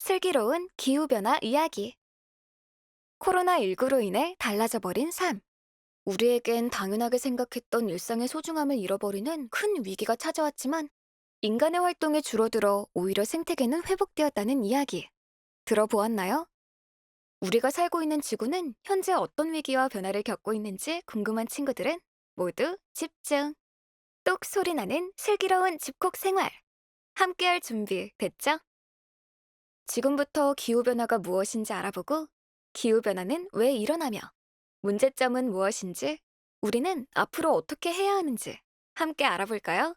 슬기로운 기후변화 이야기. 코로나19로 인해 달라져 버린 삶. 우리에겐 당연하게 생각했던 일상의 소중함을 잃어버리는 큰 위기가 찾아왔지만 인간의 활동이 줄어들어 오히려 생태계는 회복되었다는 이야기. 들어보았나요? 우리가 살고 있는 지구는 현재 어떤 위기와 변화를 겪고 있는지 궁금한 친구들은 모두 집중. 똑 소리 나는 슬기로운 집콕 생활. 함께할 준비 됐죠? 지금부터 기후변화가 무엇인지 알아보고 기후변화는 왜 일어나며 문제점은 무엇인지 우리는 앞으로 어떻게 해야 하는지 함께 알아볼까요?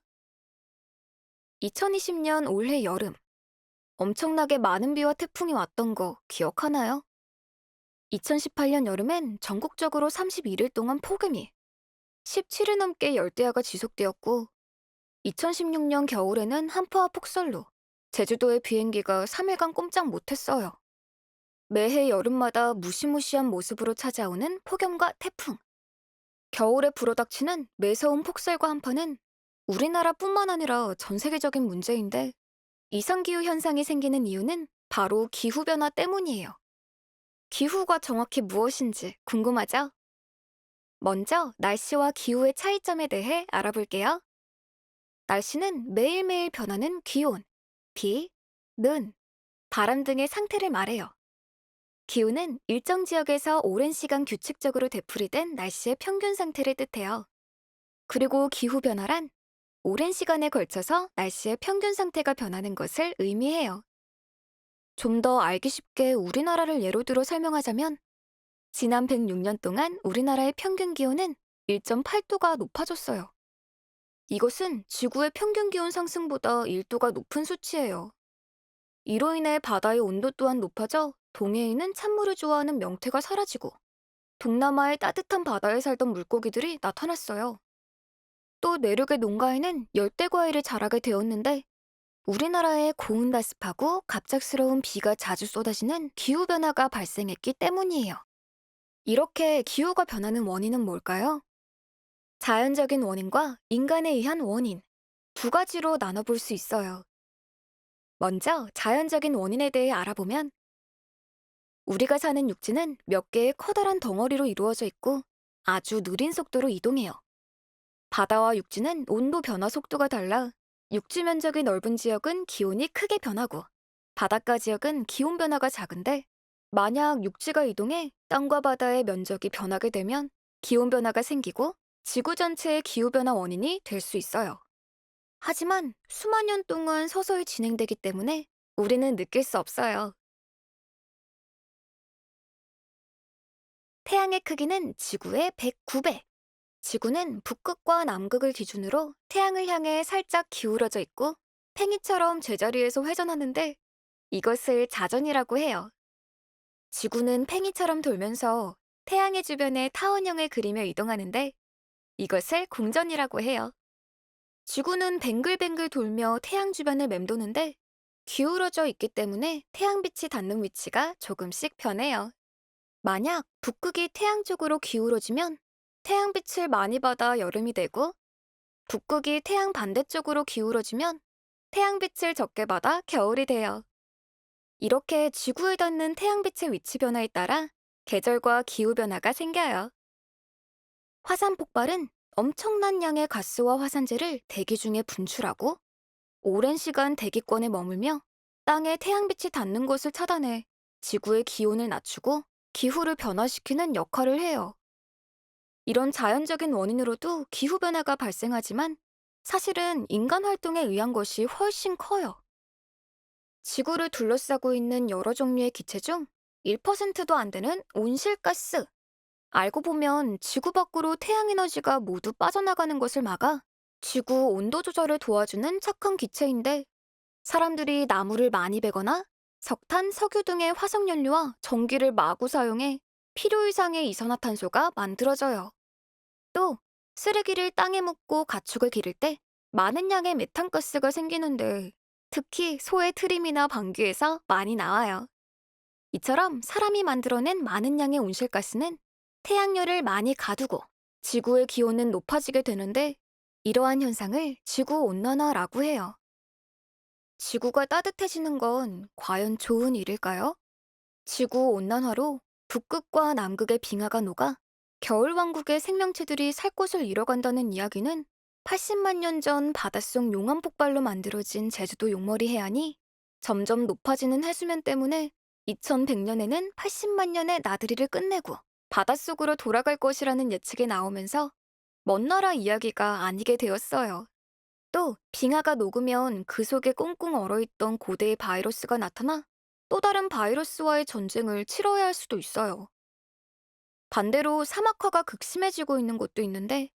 2020년 올해 여름 엄청나게 많은 비와 태풍이 왔던 거 기억하나요? 2018년 여름엔 전국적으로 31일 동안 폭염이 17일 넘게 열대야가 지속되었고 2016년 겨울에는 한파와 폭설로 제주도의 비행기가 3일간 꼼짝 못했어요. 매해 여름마다 무시무시한 모습으로 찾아오는 폭염과 태풍. 겨울에 불어닥치는 매서운 폭설과 한파는 우리나라뿐만 아니라 전 세계적인 문제인데 이상기후 현상이 생기는 이유는 바로 기후변화 때문이에요. 기후가 정확히 무엇인지 궁금하죠? 먼저 날씨와 기후의 차이점에 대해 알아볼게요. 날씨는 매일매일 변하는 기온, 비, 눈, 바람 등의 상태를 말해요. 기후는 일정 지역에서 오랜 시간 규칙적으로 되풀이된 날씨의 평균 상태를 뜻해요. 그리고 기후변화란 오랜 시간에 걸쳐서 날씨의 평균 상태가 변하는 것을 의미해요. 좀 더 알기 쉽게 우리나라를 예로 들어 설명하자면 지난 106년 동안 우리나라의 평균 기온은 1.8도가 높아졌어요. 이것은 지구의 평균 기온 상승보다 1도가 높은 수치예요. 이로 인해 바다의 온도 또한 높아져 동해에는 찬물을 좋아하는 명태가 사라지고 동남아의 따뜻한 바다에 살던 물고기들이 나타났어요. 또 내륙의 농가에는 열대 과일이 자라게 되었는데 우리나라에 고온다습하고 갑작스러운 비가 자주 쏟아지는 기후변화가 발생했기 때문이에요. 이렇게 기후가 변하는 원인은 뭘까요? 자연적인 원인과 인간에 의한 원인, 두 가지로 나눠볼 수 있어요. 먼저 자연적인 원인에 대해 알아보면 우리가 사는 육지는 몇 개의 커다란 덩어리로 이루어져 있고 아주 느린 속도로 이동해요. 바다와 육지는 온도 변화 속도가 달라 육지 면적이 넓은 지역은 기온이 크게 변하고 바닷가 지역은 기온 변화가 작은데 만약 육지가 이동해 땅과 바다의 면적이 변하게 되면 기온 변화가 생기고 지구 전체의 기후 변화 원인이 될 수 있어요. 하지만 수만 년 동안 서서히 진행되기 때문에 우리는 느낄 수 없어요. 태양의 크기는 지구의 109배. 지구는 북극과 남극을 기준으로 태양을 향해 살짝 기울어져 있고 팽이처럼 제자리에서 회전하는데 이것을 자전이라고 해요. 지구는 팽이처럼 돌면서 태양의 주변에 타원형을 그리며 이동하는데 이것을 공전이라고 해요. 지구는 뱅글뱅글 돌며 태양 주변을 맴도는데 기울어져 있기 때문에 태양빛이 닿는 위치가 조금씩 변해요. 만약 북극이 태양 쪽으로 기울어지면 태양빛을 많이 받아 여름이 되고 북극이 태양 반대쪽으로 기울어지면 태양빛을 적게 받아 겨울이 돼요. 이렇게 지구에 닿는 태양빛의 위치 변화에 따라 계절과 기후 변화가 생겨요. 화산 폭발은 엄청난 양의 가스와 화산재를 대기 중에 분출하고 오랜 시간 대기권에 머물며 땅에 태양빛이 닿는 것을 차단해 지구의 기온을 낮추고 기후를 변화시키는 역할을 해요. 이런 자연적인 원인으로도 기후변화가 발생하지만 사실은 인간 활동에 의한 것이 훨씬 커요. 지구를 둘러싸고 있는 여러 종류의 기체 중 1%도 안 되는 온실가스. 알고 보면 지구 밖으로 태양 에너지가 모두 빠져나가는 것을 막아 지구 온도 조절을 도와주는 착한 기체인데 사람들이 나무를 많이 베거나 석탄, 석유 등의 화석연료와 전기를 마구 사용해 필요 이상의 이산화탄소가 만들어져요. 또 쓰레기를 땅에 묻고 가축을 기를 때 많은 양의 메탄가스가 생기는데 특히 소의 트림이나 방귀에서 많이 나와요. 이처럼 사람이 만들어낸 많은 양의 온실가스는 태양열을 많이 가두고 지구의 기온은 높아지게 되는데 이러한 현상을 지구온난화라고 해요. 지구가 따뜻해지는 건 과연 좋은 일일까요? 지구 온난화로 북극과 남극의 빙하가 녹아 겨울왕국의 생명체들이 살 곳을 잃어간다는 이야기는 80만 년 전 바닷속 용암 폭발로 만들어진 제주도 용머리 해안이 점점 높아지는 해수면 때문에 2100년에는 80만 년의 나들이를 끝내고 바닷속으로 돌아갈 것이라는 예측이 나오면서 먼 나라 이야기가 아니게 되었어요. 또 빙하가 녹으면 그 속에 꽁꽁 얼어있던 고대의 바이러스가 나타나 또 다른 바이러스와의 전쟁을 치러야 할 수도 있어요. 반대로 사막화가 극심해지고 있는 곳도 있는데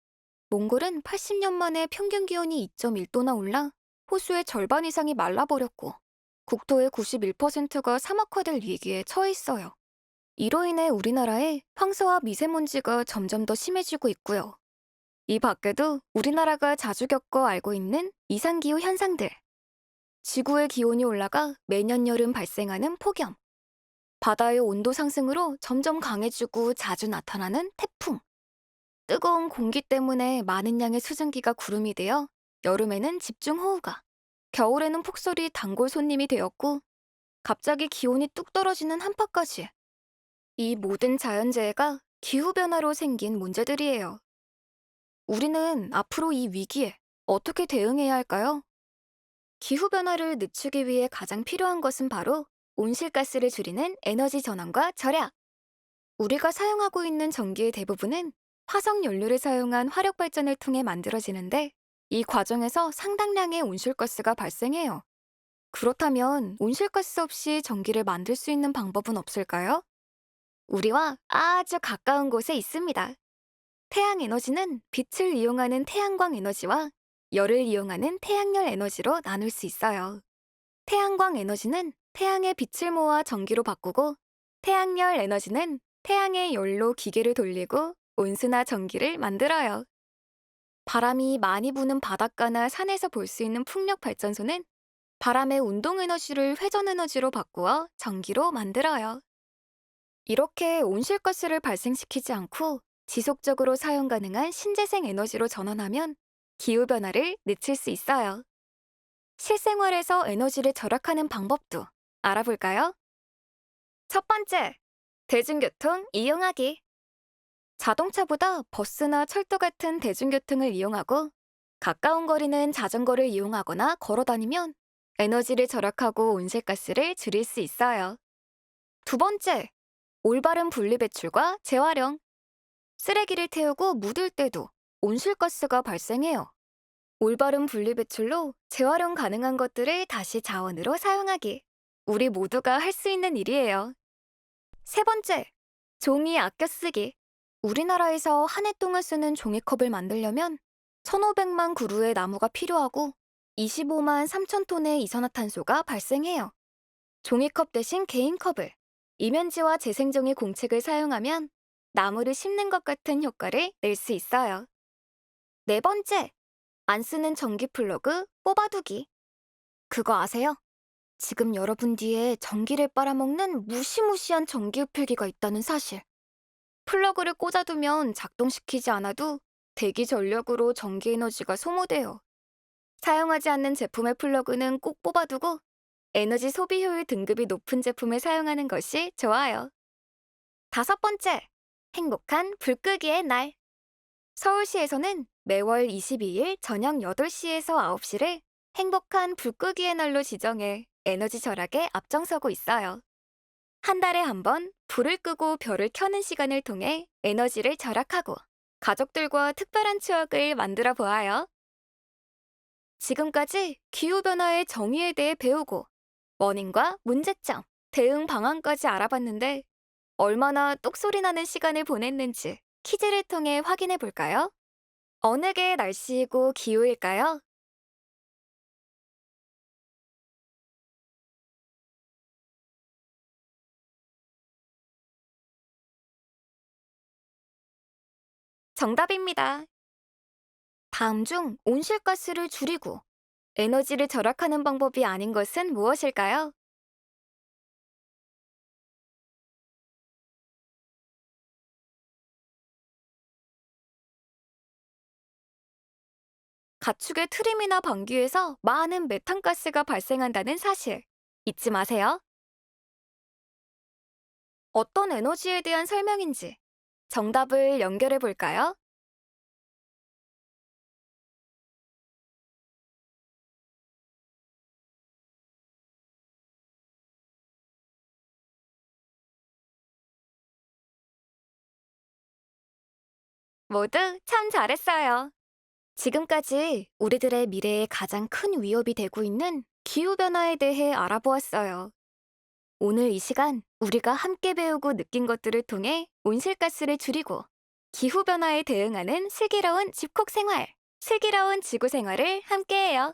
몽골은 80년 만에 평균 기온이 2.1도나 올라 호수의 절반 이상이 말라버렸고 국토의 91%가 사막화될 위기에 처해 있어요. 이로 인해 우리나라에 황사와 미세먼지가 점점 더 심해지고 있고요. 이 밖에도 우리나라가 자주 겪어 알고 있는 이상기후 현상들, 지구의 기온이 올라가 매년 여름 발생하는 폭염, 바다의 온도 상승으로 점점 강해지고 자주 나타나는 태풍, 뜨거운 공기 때문에 많은 양의 수증기가 구름이 되어 여름에는 집중호우가, 겨울에는 폭설이 단골 손님이 되었고 갑자기 기온이 뚝 떨어지는 한파까지. 이 모든 자연재해가 기후변화로 생긴 문제들이에요. 우리는 앞으로 이 위기에 어떻게 대응해야 할까요? 기후변화를 늦추기 위해 가장 필요한 것은 바로 온실가스를 줄이는 에너지 전환과 절약. 우리가 사용하고 있는 전기의 대부분은 화석 연료를 사용한 화력 발전을 통해 만들어지는데 이 과정에서 상당량의 온실가스가 발생해요. 그렇다면 온실가스 없이 전기를 만들 수 있는 방법은 없을까요? 우리와 아주 가까운 곳에 있습니다. 태양 에너지는 빛을 이용하는 태양광 에너지와 열을 이용하는 태양열 에너지로 나눌 수 있어요. 태양광 에너지는 태양의 빛을 모아 전기로 바꾸고 태양열 에너지는 태양의 열로 기계를 돌리고 온수나 전기를 만들어요. 바람이 많이 부는 바닷가나 산에서 볼 수 있는 풍력 발전소는 바람의 운동 에너지를 회전 에너지로 바꾸어 전기로 만들어요. 이렇게 온실가스를 발생시키지 않고 지속적으로 사용 가능한 신재생 에너지로 전환하면 기후변화를 늦출 수 있어요. 실생활에서 에너지를 절약하는 방법도 알아볼까요? 첫 번째, 대중교통 이용하기. 자동차보다 버스나 철도 같은 대중교통을 이용하고 가까운 거리는 자전거를 이용하거나 걸어 다니면 에너지를 절약하고 온실가스를 줄일 수 있어요. 두 번째, 올바른 분리배출과 재활용. 쓰레기를 태우고 묻을 때도 온실가스가 발생해요. 올바른 분리배출로 재활용 가능한 것들을 다시 자원으로 사용하기. 우리 모두가 할 수 있는 일이에요. 세 번째, 종이 아껴 쓰기. 우리나라에서 한 해 동안 쓰는 종이컵을 만들려면 1,500만 그루의 나무가 필요하고 25만 3천 톤의 이산화탄소가 발생해요. 종이컵 대신 개인컵을 이면지와 재생종이 공책을 사용하면 나무를 심는 것 같은 효과를 낼 수 있어요. 네 번째, 안 쓰는 전기 플러그 뽑아두기. 그거 아세요? 지금 여러분 뒤에 전기를 빨아먹는 무시무시한 전기 흡혈기가 있다는 사실. 플러그를 꽂아두면 작동시키지 않아도 대기 전력으로 전기 에너지가 소모돼요. 사용하지 않는 제품의 플러그는 꼭 뽑아두고 에너지 소비 효율 등급이 높은 제품을 사용하는 것이 좋아요. 다섯 번째, 행복한 불 끄기의 날. 서울시에서는 매월 22일 저녁 8시에서 9시를 행복한 불 끄기의 날로 지정해 에너지 절약에 앞장서고 있어요. 한 달에 한 번 불을 끄고 별을 켜는 시간을 통해 에너지를 절약하고 가족들과 특별한 추억을 만들어 보아요. 지금까지 기후변화의 정의에 대해 배우고 원인과 문제점, 대응 방안까지 알아봤는데 얼마나 똑소리 나는 시간을 보냈는지 퀴즈를 통해 확인해 볼까요? 어느 게 날씨이고 기후일까요? 정답입니다. 다음 중 온실가스를 줄이고 에너지를 절약하는 방법이 아닌 것은 무엇일까요? 가축의 트림이나 방귀에서 많은 메탄가스가 발생한다는 사실 잊지 마세요. 어떤 에너지에 대한 설명인지 정답을 연결해 볼까요? 모두 참 잘했어요. 지금까지 우리들의 미래에 가장 큰 위협이 되고 있는 기후변화에 대해 알아보았어요. 오늘 이 시간 우리가 함께 배우고 느낀 것들을 통해 온실가스를 줄이고 기후변화에 대응하는 슬기로운 집콕 생활, 슬기로운 지구 생활을 함께해요.